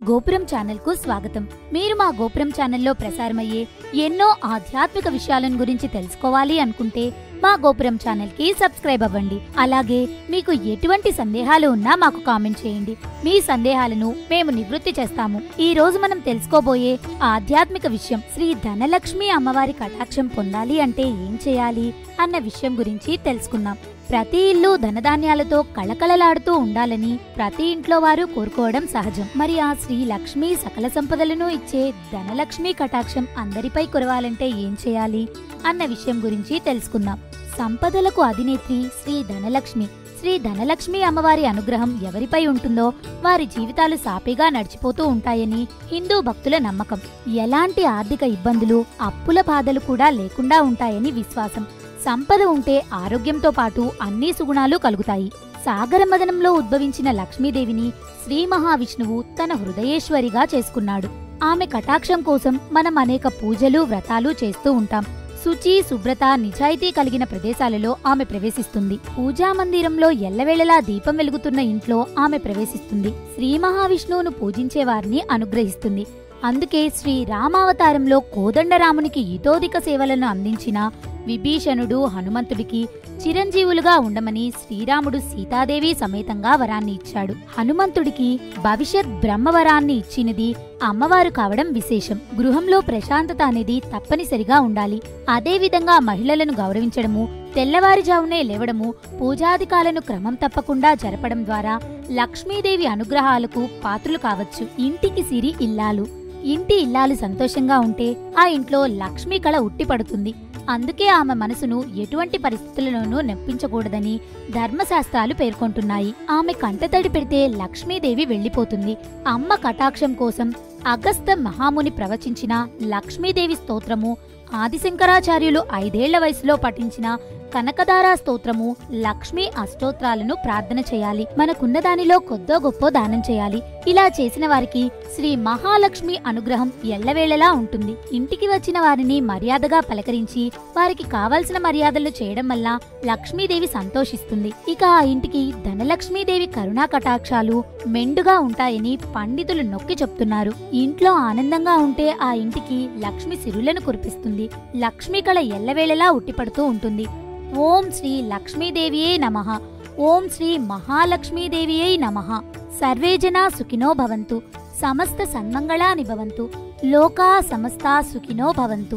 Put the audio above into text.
గోపురం ఛానల్ కు స్వాగతం. మీరు మా గోపురం ఛానల్లో ప్రసారమయ్యే ఎన్నో ఆధ్యాత్మిక విషయాలను గురించి తెలుసుకోవాలి అనుకుంటే మా గోపురం ఛానల్ కి సబ్స్క్రైబ్ అవ్వండి. అలాగే మీకు ఎటువంటి సందేహాలు ఉన్నా మాకు కామెంట్ చేయండి. మీ సందేహాలను మేము నివృత్తి చేస్తాము. ఈ రోజు మనం తెలుసుకోబోయే ఆధ్యాత్మిక విషయం శ్రీ ధనలక్ష్మి అమ్మవారి కటాక్షం పొందాలి అంటే ఏం చేయాలి అన్న విషయం గురించి తెలుసుకుందాం. ప్రతి ఇల్లు ధనధాన్యాలతో కళకళలాడుతూ ఉండాలని ప్రతి ఇంట్లో వారు కోరుకోవడం సహజం. మరి ఆ శ్రీ లక్ష్మి సకల సంపదలను ఇచ్చే ధనలక్ష్మి కటాక్షం అందరిపై కురవాలంటే ఏం చేయాలి అన్న విషయం గురించి తెలుసుకుందాం. సంపదలకు అధినేత్రి శ్రీ ధనలక్ష్మి. శ్రీ ధనలక్ష్మి అమ్మవారి అనుగ్రహం ఎవరిపై ఉంటుందో వారి జీవితాలు సాఫీగా నడిచిపోతూ ఉంటాయని హిందూ భక్తుల నమ్మకం. ఎలాంటి ఆర్థిక ఇబ్బందులు, అప్పుల బాధలు కూడా లేకుండా ఉంటాయని విశ్వాసం. సంపద ఉంటే ఆరోగ్యంతో పాటు అన్ని సుగుణాలు కలుగుతాయి. సాగరమదనంలో ఉద్భవించిన లక్ష్మీదేవిని శ్రీ మహావిష్ణువు తన హృదయేశ్వరిగా చేసుకున్నాడు. ఆమె కటాక్షం కోసం మనం అనేక పూజలు, వ్రతాలు చేస్తూ ఉంటాం. శుచి, శుభ్రత, నిజాయితీ కలిగిన ప్రదేశాలలో ఆమె ప్రవేశిస్తుంది. పూజా మందిరంలో ఎల్లవేళలా దీపం వెలుగుతున్న ఇంట్లో ఆమె ప్రవేశిస్తుంది. శ్రీ మహావిష్ణువును పూజించే వారిని అనుగ్రహిస్తుంది. అందుకే శ్రీ రామావతారంలో కోదండరామునికి హితోధిక సేవలను అందించిన విభీషణుడు హనుమంతుడికి చిరంజీవులుగా ఉండమని శ్రీరాముడు సీతాదేవి సమేతంగా వరాన్ని ఇచ్చాడు. హనుమంతుడికి భవిష్యత్ బ్రహ్మవరాన్ని ఇచ్చినది అమ్మవారు కావడం విశేషం. గృహంలో ప్రశాంతత అనేది తప్పనిసరిగా ఉండాలి. అదేవిధంగా మహిళలను గౌరవించడము, తెల్లవారుజామునే లేవడము, పూజాధికాలను క్రమం తప్పకుండా జరపడం ద్వారా లక్ష్మీదేవి అనుగ్రహాలకు పాత్రులు కావచ్చు. ఇంటికి సిరి ఇల్లాలు. ఇంటి ఇల్లాలు సంతోషంగా ఉంటే ఆ ఇంట్లో లక్ష్మీ కళ ఉట్టిపడుతుంది. అందుకే ఆమె మనసును ఎటువంటి పరిస్థితులలోనూ నొప్పించకూడదని ధర్మశాస్త్రాలు పేర్కొంటున్నాయి. ఆమె కంటతడి పెడితే లక్ష్మీదేవి వెళ్లిపోతుంది. అమ్మ కటాక్షం కోసం అగస్త్య మహాముని ప్రవచించిన లక్ష్మీదేవి స్తోత్రము, ఆదిశంకరాచార్యులు 5 ఏళ్ల వయసులో పఠించిన కనకదార స్తోత్రము, లక్ష్మీ అష్టోత్రాలను ప్రార్థన చేయాలి. మనకున్న దానిలో కొద్దో గొప్పో దానం చేయాలి. ఇలా చేసిన వారికి శ్రీ మహాలక్ష్మి అనుగ్రహం ఎల్లవేళలా ఉంటుంది. ఇంటికి వచ్చిన వారిని మర్యాదగా పలకరించి వారికి కావలసిన మర్యాదలు చేయడం వల్ల లక్ష్మీదేవి సంతోషిస్తుంది. ఇక ఆ ఇంటికి ధనలక్ష్మీదేవి కరుణా కటాక్షాలు మెండుగా ఉంటాయని పండితులు నొక్కి చెప్తున్నారు. ఇంట్లో ఆనందంగా ఉంటే ఆ ఇంటికి లక్ష్మి సిరులను కురిపిస్తుంది. లక్ష్మీ కళ ఎల్లవేళలా ఉట్టిపడుతూ ఉంటుంది. ఓం శ్రీ లక్ష్మీదేవియే నమః. ఓం శ్రీ మహాలక్ష్మీదేవియై నమః. సర్వే జనా సుఖినో భవంతు. సమస్త సన్మంగళాని భవంతు. లోకా సమస్తా సుఖినో భవంతు.